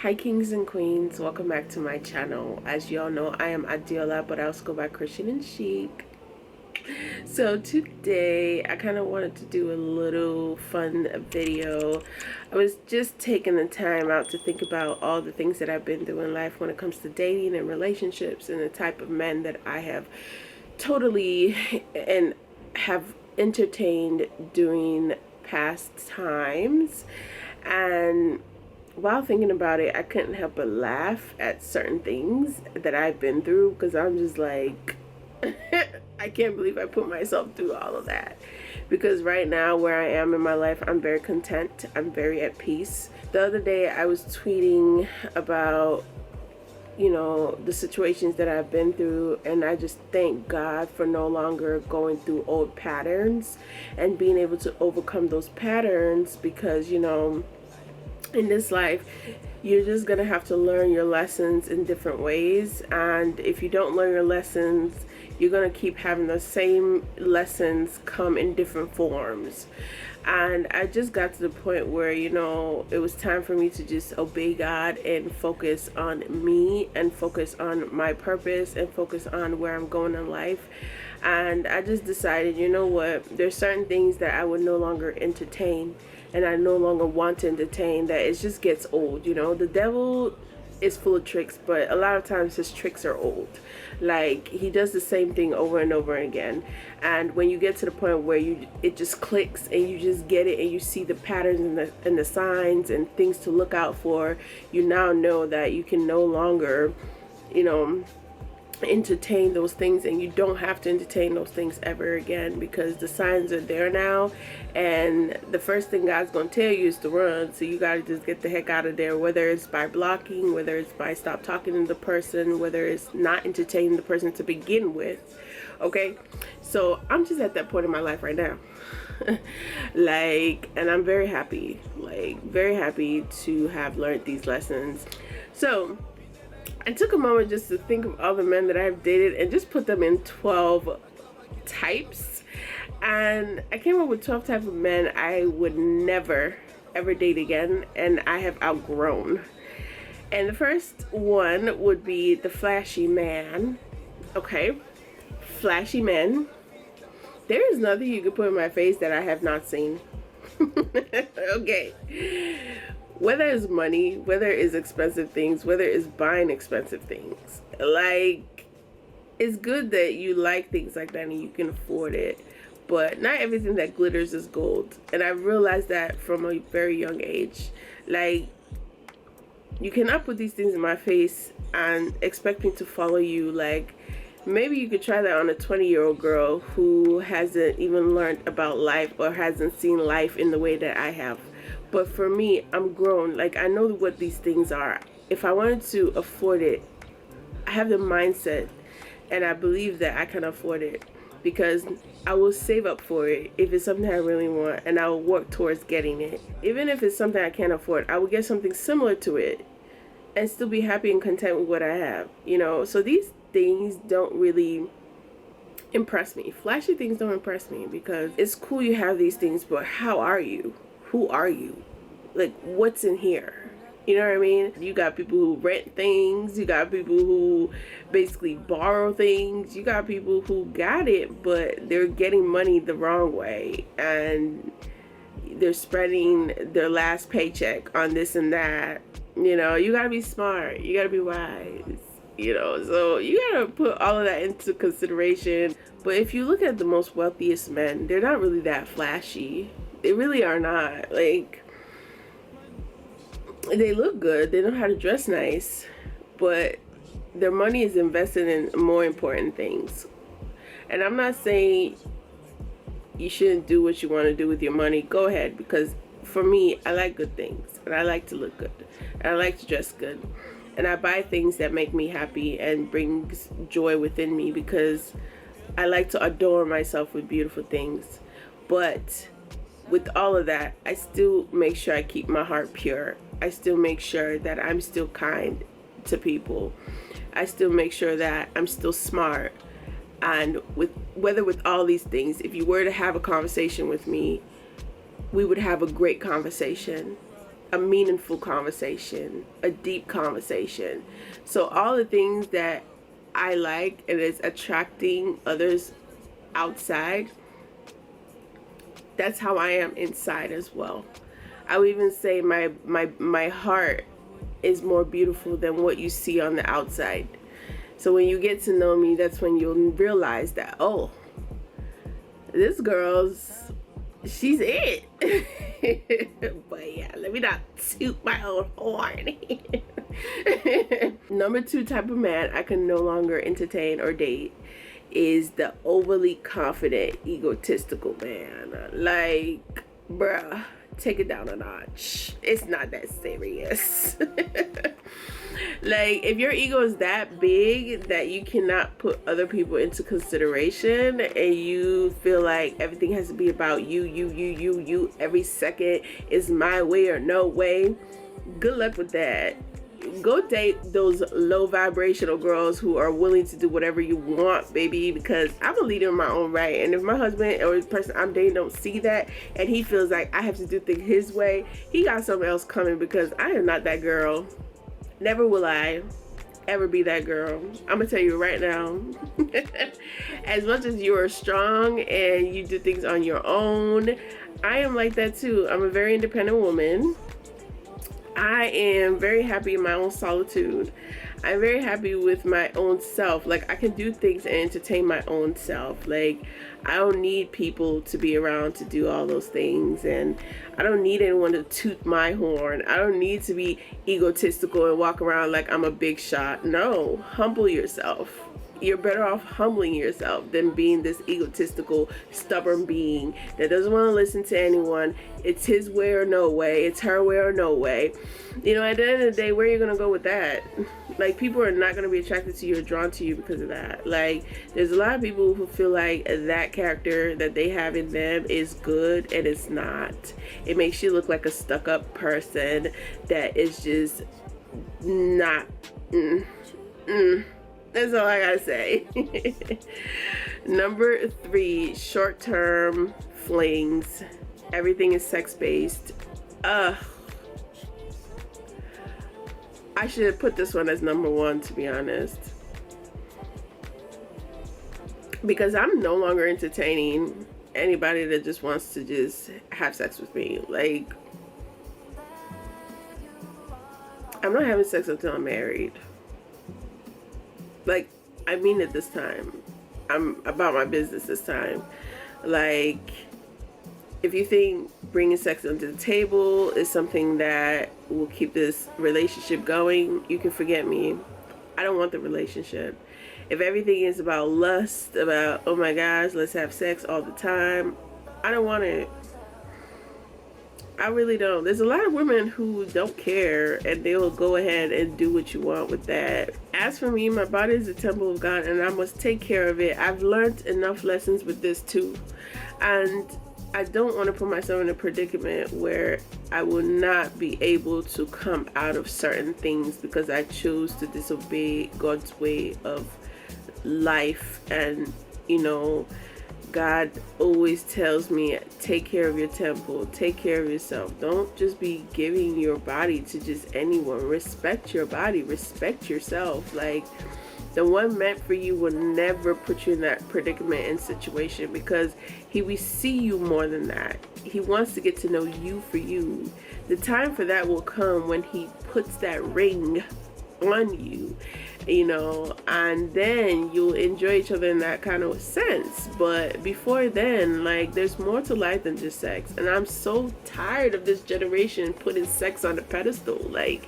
Hi kings and queens, welcome back to my channel. As you all know, I am Adeola, but I also go by Christian and Chic. So today I kind of wanted to do a little fun video. I was just taking the time out to think about all the things that I've been through in life when it comes to dating and relationships and the type of men that I have totally and have entertained during past times. And while thinking about it, I couldn't help but laugh at certain things that I've been through, because I'm just like, I can't believe I put myself through all of that. Because right now, where I am in my life, I'm very content. I'm very at peace. The other day, I was tweeting about, the situations that I've been through, and I just thank God for no longer going through old patterns and being able to overcome those patterns, because, in this life, you're just gonna have to learn your lessons in different ways, and if you don't learn your lessons, you're gonna keep having the same lessons come in different forms. And I just got to the point where, it was time for me to just obey God and focus on me and focus on my purpose and focus on where I'm going in life. And I just decided, there's certain things that I would no longer entertain, and I no longer want to entertain, that it just gets old. The devil is full of tricks, but a lot of times his tricks are old. Like, he does the same thing over and over again, and when you get to the point where it just clicks and you just get it and you see the patterns and the signs and things to look out for, you now know that you can no longer entertain those things, and you don't have to entertain those things ever again, because the signs are there now, and the first thing God's going to tell you is to run. So you got to just get the heck out of there, whether it's by blocking, whether it's by stop talking to the person, whether it's not entertaining the person to begin with. Okay, so I'm just at that point in my life right now. And I'm very happy, very happy to have learned these lessons. So I took a moment just to think of all the men that I've dated and just put them in 12 types. And I came up with 12 types of men I would never, ever date again, and I have outgrown. And the first one would be the flashy man. Okay, flashy men. There is nothing you could put in my face that I have not seen. Okay. Whether it's money, whether it's expensive things, whether it's buying expensive things, it's good that you like things like that and you can afford it, but not everything that glitters is gold. And I realized that from a very young age. You cannot put these things in my face and expect me to follow you. Maybe you could try that on a 20-year-old girl who hasn't even learned about life or hasn't seen life in the way that I have. But for me, I'm grown. I know what these things are. If I wanted to afford it, I have the mindset, and I believe that I can afford it, because I will save up for it if it's something I really want, and I will work towards getting it. Even if it's something I can't afford, I will get something similar to it and still be happy and content with what I have. So these things don't really impress me. Flashy things don't impress me, because it's cool you have these things, but how are you? Who are you? What's in here? You know what I mean? You got people who rent things. You got people who basically borrow things. You got people who got it, but they're getting money the wrong way, and they're spreading their last paycheck on this and that. You gotta be smart. You gotta be wise. So you gotta put all of that into consideration. But if you look at the most wealthiest men, they're not really that flashy. They really are not. They look good, they know how to dress nice, but their money is invested in more important things. And I'm not saying you shouldn't do what you want to do with your money. Go ahead, because for me, I like good things, and I like to look good, and I like to dress good, and I buy things that make me happy and brings joy within me, because I like to adorn myself with beautiful things. But with all of that, I still make sure I keep my heart pure. I still make sure that I'm still kind to people. I still make sure that I'm still smart. And with all these things, if you were to have a conversation with me, we would have a great conversation. a meaningful conversation, a deep conversation. So all the things that I like and is attracting others outside, that's how I am inside as well. I would even say my heart is more beautiful than what you see on the outside. So when you get to know me, that's when you'll realize that, oh, this girl's, she's it. But yeah, let me not toot my own horn. Number 2 type of man I can no longer entertain or date is the overly confident, egotistical man. Like, bruh, take it down a notch. It's not that serious. Like, if your ego is that big that you cannot put other people into consideration and you feel like everything has to be about you, every second is my way or no way, good luck with that. Go date those low vibrational girls who are willing to do whatever you want, baby, because I'm a leader in my own right. And if my husband or the person I'm dating don't see that and he feels like I have to do things his way, he got something else coming, because I am not that girl. Never will I ever be that girl. I'm gonna tell you right now. As much as you are strong and you do things on your own, I am like that too. I'm a very independent woman. I am very happy in my own solitude. I'm very happy with my own self. Like, I can do things and entertain my own self. Like, I don't need people to be around to do all those things, and I don't need anyone to toot my horn. I don't need to be egotistical and walk around like I'm a big shot. No, humble yourself. You're better off humbling yourself than being this egotistical, stubborn being that doesn't want to listen to anyone. It's his way or no way. It's her way or no way. You know, at the end of the day, where are you going to go with that? Like, people are not going to be attracted to you or drawn to you because of that. Like, there's a lot of people who feel like that character that they have in them is good, and it's not. It makes you look like a stuck-up person that is just not... That's all I gotta say. Number 3, short-term flings. Everything is sex-based. I should have put this one as number 1, to be honest. Because I'm no longer entertaining anybody that just wants to just have sex with me. Like, I'm not having sex until I'm married. Like, I mean it this time. I'm about my business this time. Like, if you think bringing sex onto the table is something that will keep this relationship going, you can forget me. I don't want the relationship. If everything is about lust, about, oh my gosh, let's have sex all the time, I don't want it. I really don't. There's a lot of women who don't care, and they'll go ahead and do what you want with that. As for me, my body is the temple of God, and I must take care of it. I've learned enough lessons with this too, and I don't want to put myself in a predicament where I will not be able to come out of certain things because I chose to disobey God's way of life. And, you know, God always tells me, take care of your temple, take care of yourself. Don't just be giving your body to just anyone. Respect your body, respect yourself. Like, the one meant for you will never put you in that predicament and situation, because he will see you more than that. He wants to get to know you for you. The time for that will come when he puts that ring on you, you know, and then you'll enjoy each other in that kind of sense. But before then, like, there's more to life than just sex. And I'm so tired of this generation putting sex on a pedestal. Like,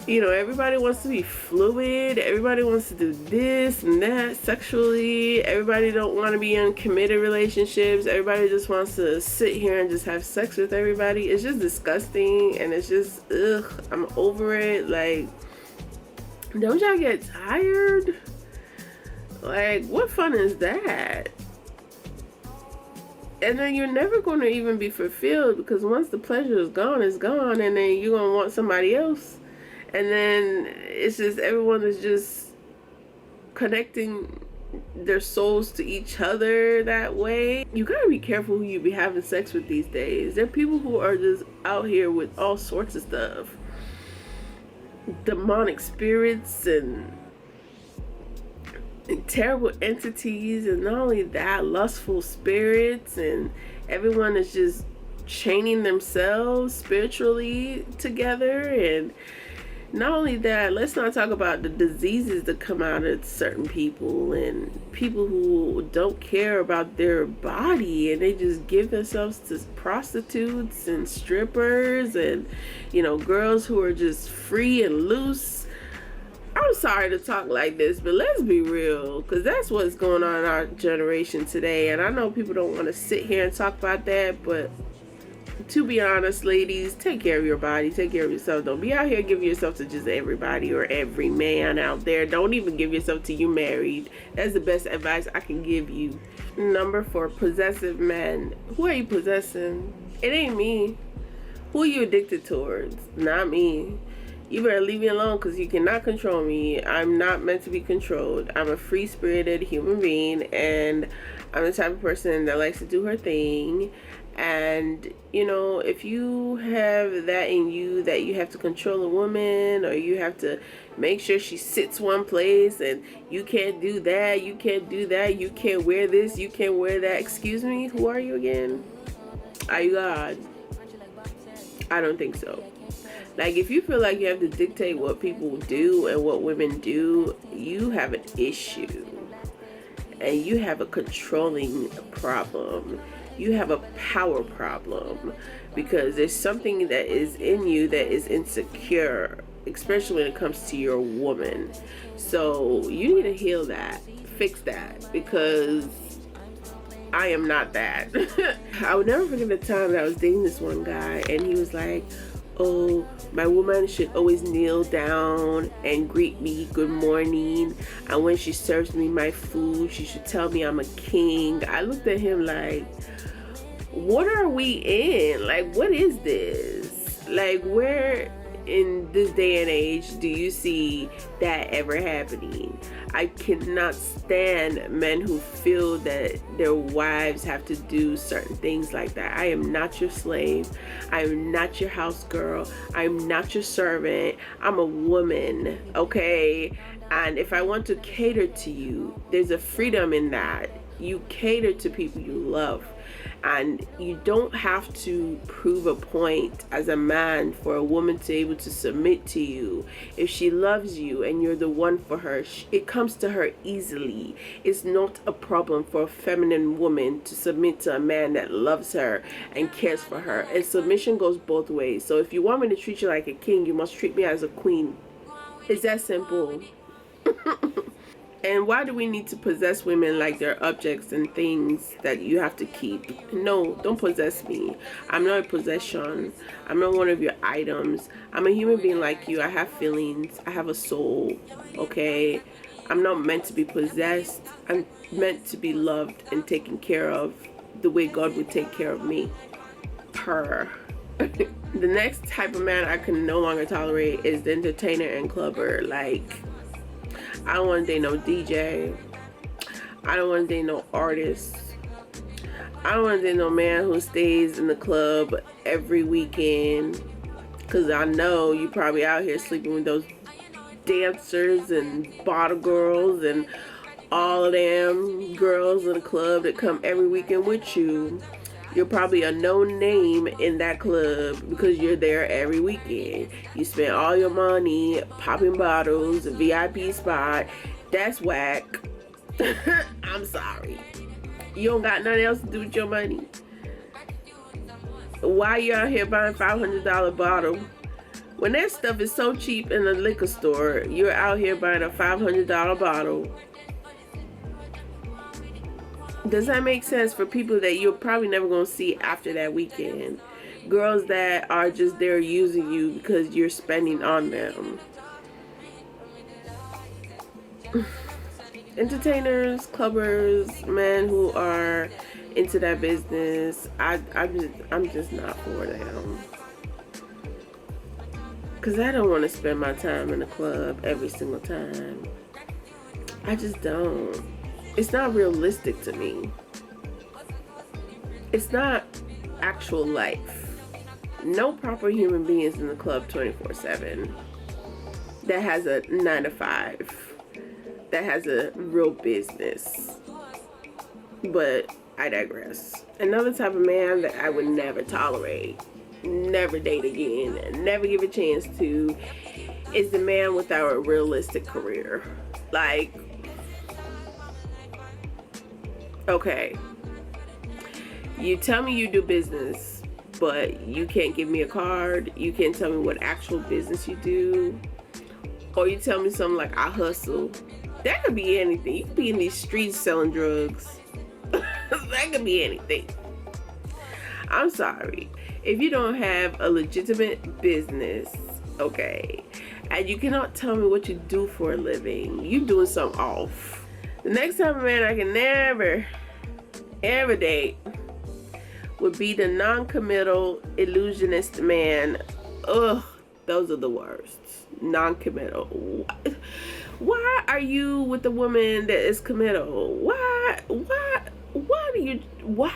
you know, everybody wants to be fluid. Everybody wants to do this and that sexually. Everybody don't want to be in committed relationships. Everybody just wants to sit here and just have sex with everybody. It's just disgusting, and it's just, ugh, I'm over it. Like, don't y'all get tired? Like, what fun is that? And then you're never going to even be fulfilled, because once the pleasure is gone, it's gone, and then you're going to want somebody else. And then it's just, everyone is just connecting their souls to each other that way. You gotta be careful who you be having sex with these days. There are people who are just out here with all sorts of stuff, demonic spirits and terrible entities, and not only that, lustful spirits, and everyone is just chaining themselves spiritually together. And not only that, let's not talk about the diseases that come out of certain people, and people who don't care about their body, and they just give themselves to prostitutes and strippers, and girls who are just free and loose. I'm sorry to talk like this, but let's be real, because that's what's going on in our generation today. And I know people don't want to sit here and talk about that, but to be honest, ladies, take care of your body, take care of yourself. Don't be out here giving yourself to just everybody or every man out there. Don't even give yourself to you married. That's the best advice I can give you. Number 4, possessive men. Who are you possessing? It ain't me. Who are you addicted towards? Not me. You better leave me alone, because you cannot control me. I'm not meant to be controlled. I'm a free-spirited human being, and I'm the type of person that likes to do her thing. And if you have that in you, that you have to control a woman, or you have to make sure she sits one place, and you can't do that, you can't do that, you can't wear this, you can't wear that. Excuse me, who are you again? Are you God? I don't think so. Like, if you feel like you have to dictate what people do and what women do, you have an issue. And you have a controlling problem. You have a power problem. Because there's something that is in you that is insecure, especially when it comes to your woman. So you need to heal that. Fix that. Because I am not that. I would never forget the time that I was dating this one guy, and he was like, oh, my woman should always kneel down and greet me good morning, and when she serves me my food, she should tell me I'm a king. I looked at him like, what are we in? Like, what is this? Like, where in this day and age do you see that ever happening? I cannot stand men who feel that their wives have to do certain things like that. I am not your slave. I am not your house girl. I am not your servant. I'm a woman, okay? And if I want to cater to you, there's a freedom in that. You cater to people you love. And you don't have to prove a point as a man for a woman to be able to submit to you. If she loves you and you're the one for her, it comes to her easily. It's not a problem for a feminine woman to submit to a man that loves her and cares for her. And submission goes both ways. So if you want me to treat you like a king, you must treat me as a queen. It's that simple. And why do we need to possess women like they're objects and things that you have to keep? No, don't possess me. I'm not a possession. I'm not one of your items. I'm a human being like you. I have feelings. I have a soul, okay? I'm not meant to be possessed. I'm meant to be loved and taken care of the way God would take care of me. Her. The next type of man I can no longer tolerate is the entertainer and clubber. Like, I don't want to date no DJ. I don't want to date no artist. I don't want to date no man who stays in the club every weekend. Because I know you probably out here sleeping with those dancers and bottle girls and all of them girls in the club that come every weekend with you. You're probably a known name in that club because you're there every weekend. You spend all your money popping bottles, a VIP spot. That's whack. I'm sorry. You don't got nothing else to do with your money. Why you out here buying $500 bottle? When that stuff is so cheap in the liquor store, you're out here buying a $500 bottle. Does that make sense for people that you're probably never going to see after that weekend? Girls that are just there using you because you're spending on them. Entertainers, clubbers, men who are into that business, I'm just not for them. Because I don't want to spend my time in the club every single time. I just don't. It's not realistic to me. It's not actual life. No proper human being is in the club 24/7 that has a 9 to 5, that has a real business. But I digress. Another type of man that I would never tolerate, never date again, never give a chance to, is the man without a realistic career. Like, okay, you tell me you do business, but you can't give me a card. You can't tell me what actual business you do. Or you tell me something like, I hustle. That could be anything. You could be in these streets selling drugs. That could be anything. I'm sorry. If you don't have a legitimate business, okay, and you cannot tell me what you do for a living, you doing something off. The next type of man I can never, ever date would be the non-committal illusionist man. Ugh, those are the worst. Non-committal. Why are you with the woman that is committal? Why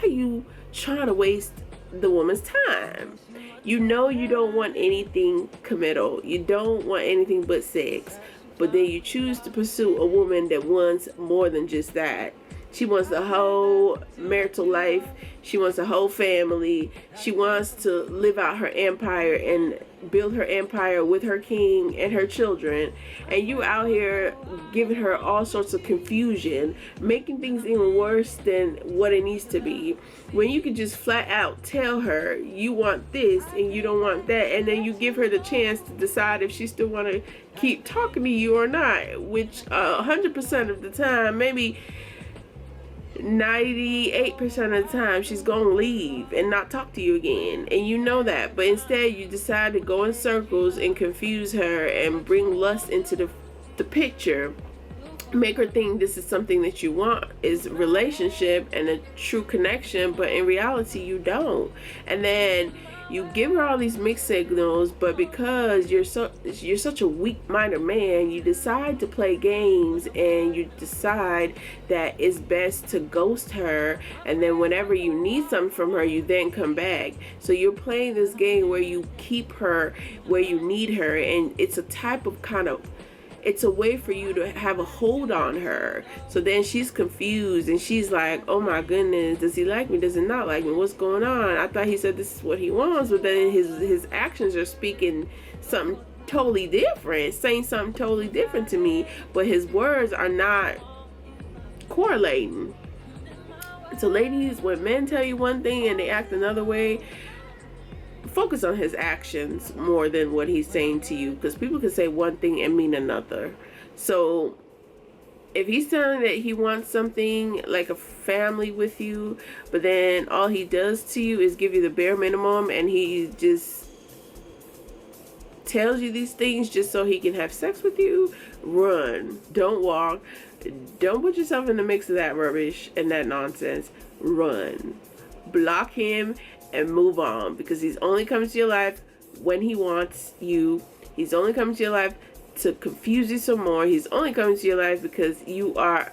are you trying to waste the woman's time? You know you don't want anything committal. You don't want anything but sex. But then you choose to pursue a woman that wants more than just that. She wants the whole marital life. She wants a whole family. She wants to live out her empire and build her empire with her king and her children. And you out here giving her all sorts of confusion, making things even worse than what it needs to be. When you could just flat out tell her you want this and you don't want that, and then you give her the chance to decide if she still want to keep talking to you or not, which 100% of the time, maybe 98% of the time, she's gonna leave and not talk to you again, and you know that. But instead you decide to go in circles and confuse her and bring lust into the picture, make her think this is something that you want, is relationship and a true connection, but in reality you don't. And then you give her all these mixed signals, but because you're such a weak-minded man, you decide to play games, and you decide that it's best to ghost her, and then whenever you need something from her, you then come back. So you're playing this game where you keep her where you need her, and it's a type of it's a way for you to have a hold on her. So then she's confused and she's like, oh my goodness, does he like me? Does he not like me? What's going on? I thought he said this is what he wants, but then his actions are speaking something totally different, saying something totally different to me, but his words are not correlating. So ladies, when men tell you one thing and they act another way, focus on his actions more than what he's saying to you, because people can say one thing and mean another. So if he's telling that he wants something like a family with you, but then all he does to you is give you the bare minimum, and he just tells you these things just so he can have sex with you, run. Don't walk. Don't put yourself in the mix of that rubbish and that nonsense. Run. Block him and move on, because he's only coming to your life when he wants you. He's only coming to your life to confuse you some more. He's only coming to your life because you are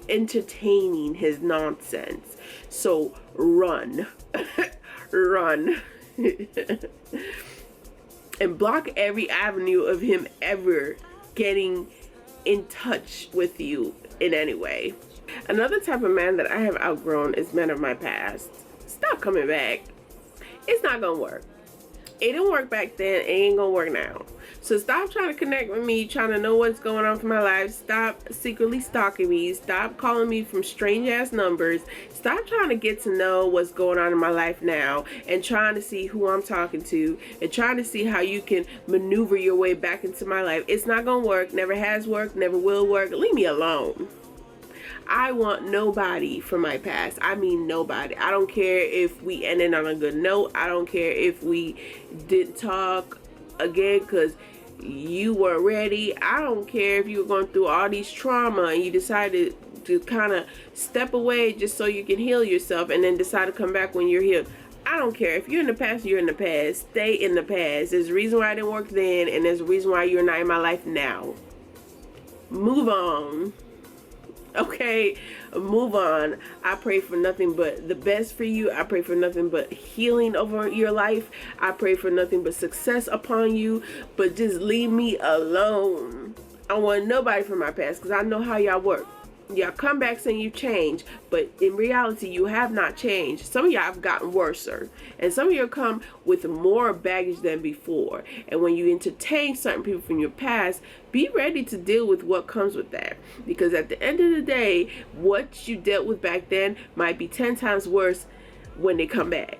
entertaining his nonsense. So run. Run. And block every avenue of him ever getting in touch with you in any way. Another type of man that I have outgrown is men of my past. Stop coming back. It's not gonna work. It didn't work back then. It ain't gonna work now. So stop trying to connect with me, trying to know what's going on for my life. Stop secretly stalking me. Stop calling me from strange ass numbers. Stop trying to get to know what's going on in my life now, and trying to see who I'm talking to, and trying to see how you can maneuver your way back into my life. It's not gonna work. Never has worked. Never will work. Leave me alone. I want nobody from my past. I mean nobody. I don't care if we ended on a good note. I don't care if we didn't talk again because you weren't ready. I don't care if you were going through all these trauma and you decided to kind of step away just so you can heal yourself, and then decide to come back when you're healed. I don't care. If you're in the past, you're in the past. Stay in the past. There's a reason why I didn't work then, and there's a reason why you're not in my life now. Move on. Okay, move on. I pray for nothing but the best for you. I pray for nothing but healing over your life. I pray for nothing but success upon you. But just leave me alone. I don't want nobody from my past, because I know how y'all work. Y'all come back saying you changed, but in reality you have not changed. Some of y'all have gotten worse, and some of you come with more baggage than before. And when you entertain certain people from your past, be ready to deal with what comes with that, because at the end of the day, what you dealt with back then might be 10 times worse when they come back,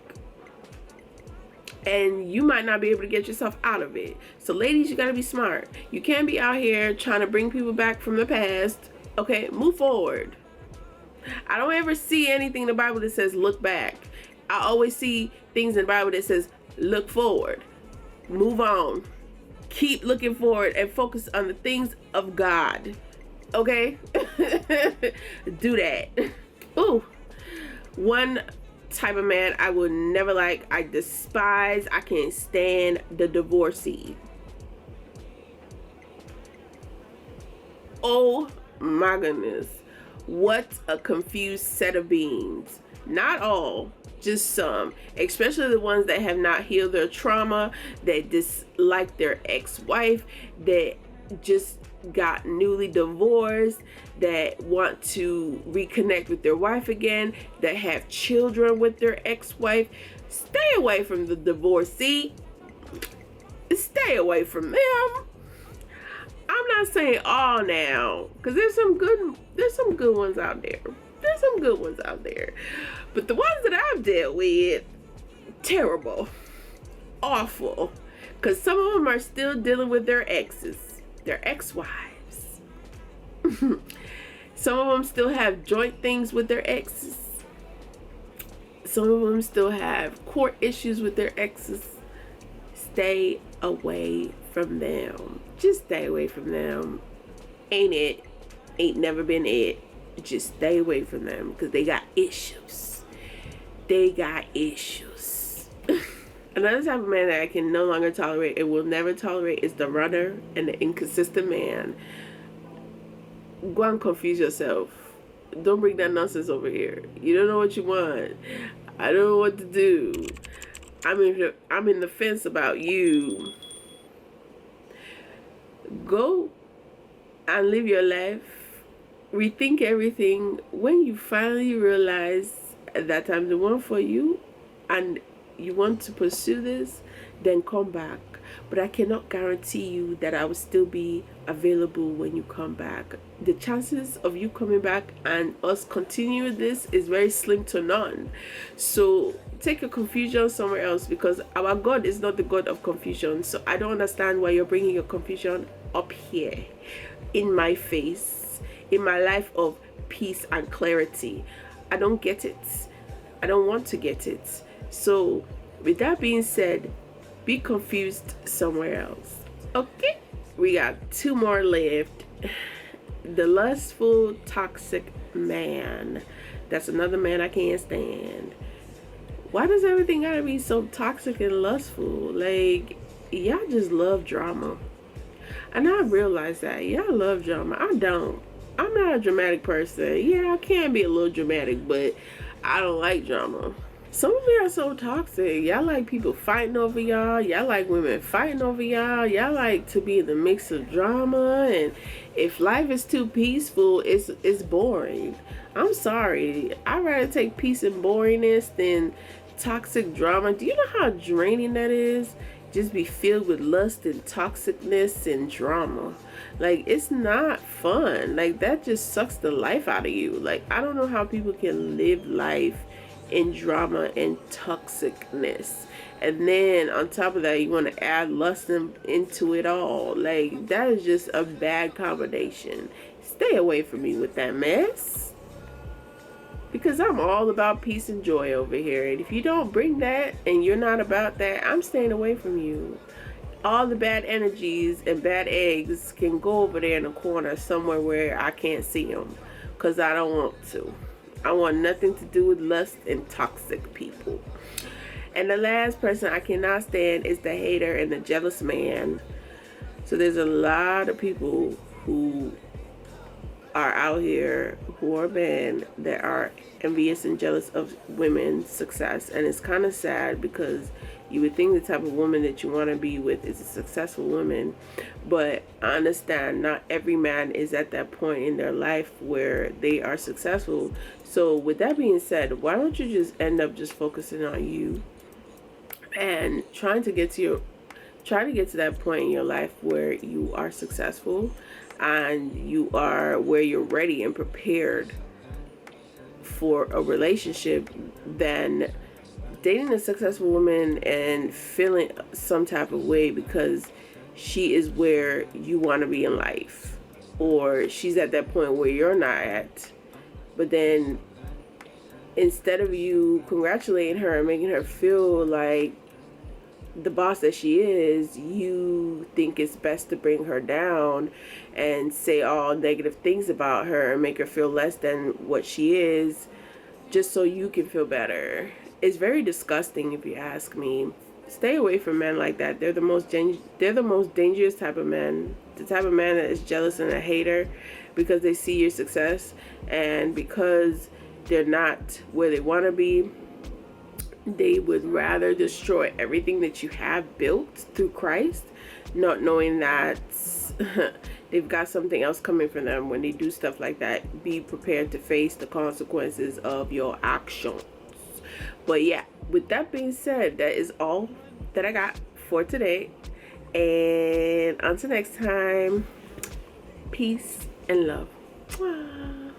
and you might not be able to get yourself out of it. So ladies, you gotta be smart. You can't be out here trying to bring people back from the past. Okay, move forward. I don't ever see anything in the Bible that says look back. I always see things in the Bible that says look forward. Move on. Keep looking forward and focus on the things of God. Okay? Do that. Ooh. One type of man I will never like, I despise, I can't stand the divorcee. Oh my goodness, what a confused set of beings. Not all, just some, especially the ones that have not healed their trauma, that dislike their ex-wife, that just got newly divorced, that want to reconnect with their wife again, that have children with their ex-wife. Stay away from the divorcee. Stay away from them. I'm not saying all now, because there's some good ones out there. There's some good ones out there. But the ones that I've dealt with, terrible. Awful. Because some of them are still dealing with their exes, their ex-wives. Some of them still have joint things with their exes. Some of them still have court issues with their exes. Stay away from them. Just stay away from them. Ain't never been it. Just stay away from them, because they got issues. They got issues. Another type of man that I can no longer tolerate and will never tolerate is the runner and the inconsistent man. Go and confuse yourself. Don't bring that nonsense over here. You don't know what you want. I don't know what to do. I'm in the fence about you. Go and live your life. Rethink everything. When you finally realize that I'm the one for you and you want to pursue this, then come back. But I cannot guarantee you that I will still be available when you come back. The chances of you coming back and us continuing this is very slim to none. So take your confusion somewhere else, because our God is not the God of confusion. So I don't understand why you're bringing your confusion up here in my face, in my life of peace and clarity. I don't get it. I don't want to get it. So with that being said, be confused somewhere else. Okay, we got 2 more left. The lustful, toxic man. That's another man I can't stand. Why does everything gotta be so toxic and lustful? Like, y'all just love drama. And I realize that y'all love drama. I don't. I'm not a dramatic person. Yeah, I can be a little dramatic, but I don't like drama. Some of you are so toxic. Y'all like people fighting over y'all. Y'all like women fighting over y'all. Y'all like to be in the mix of drama. And if life is too peaceful, it's boring. I'm sorry. I'd rather take peace and boringness than toxic drama. Do you know how draining that is? Just be filled with lust and toxicness and drama. Like, it's not fun. Like, that just sucks the life out of you. Like, I don't know how people can live life in drama and toxicness, and then on top of that you want to add lust into it all. Like, that is just a bad combination. Stay away from me with that mess, because I'm all about peace and joy over here, and if you don't bring that and you're not about that, I'm staying away from you. All the bad energies and bad eggs can go over there in a corner somewhere where I can't see them, because I don't want to. I want nothing to do with lust and toxic people. And the last person I cannot stand is the hater and the jealous man. So there's a lot of people who are out here who are men that are envious and jealous of women's success. And it's kind of sad because you would think the type of woman that you want to be with is a successful woman. But I understand not every man is at that point in their life where they are successful. So with that being said, why don't you just end up just focusing on you and try to get to that point in your life where you are successful and you are where you're ready and prepared for a relationship, than dating a successful woman and feeling some type of way because she is where you want to be in life, or she's at that point where you're not at. But then instead of you congratulating her and making her feel like the boss that she is, you think it's best to bring her down and say all negative things about her and make her feel less than what she is, just so you can feel better. It's very disgusting, if you ask me. Stay away from men like that. They're the most dangerous type of men. The type of man that is jealous and a hater because they see your success, and because they're not where they want to be, they would rather destroy everything that you have built through Christ, not knowing that they've got something else coming for them when they do stuff like that. Be prepared to face the consequences of your actions. But yeah, with that being said, that is all that I got for today. And until next time, peace and love.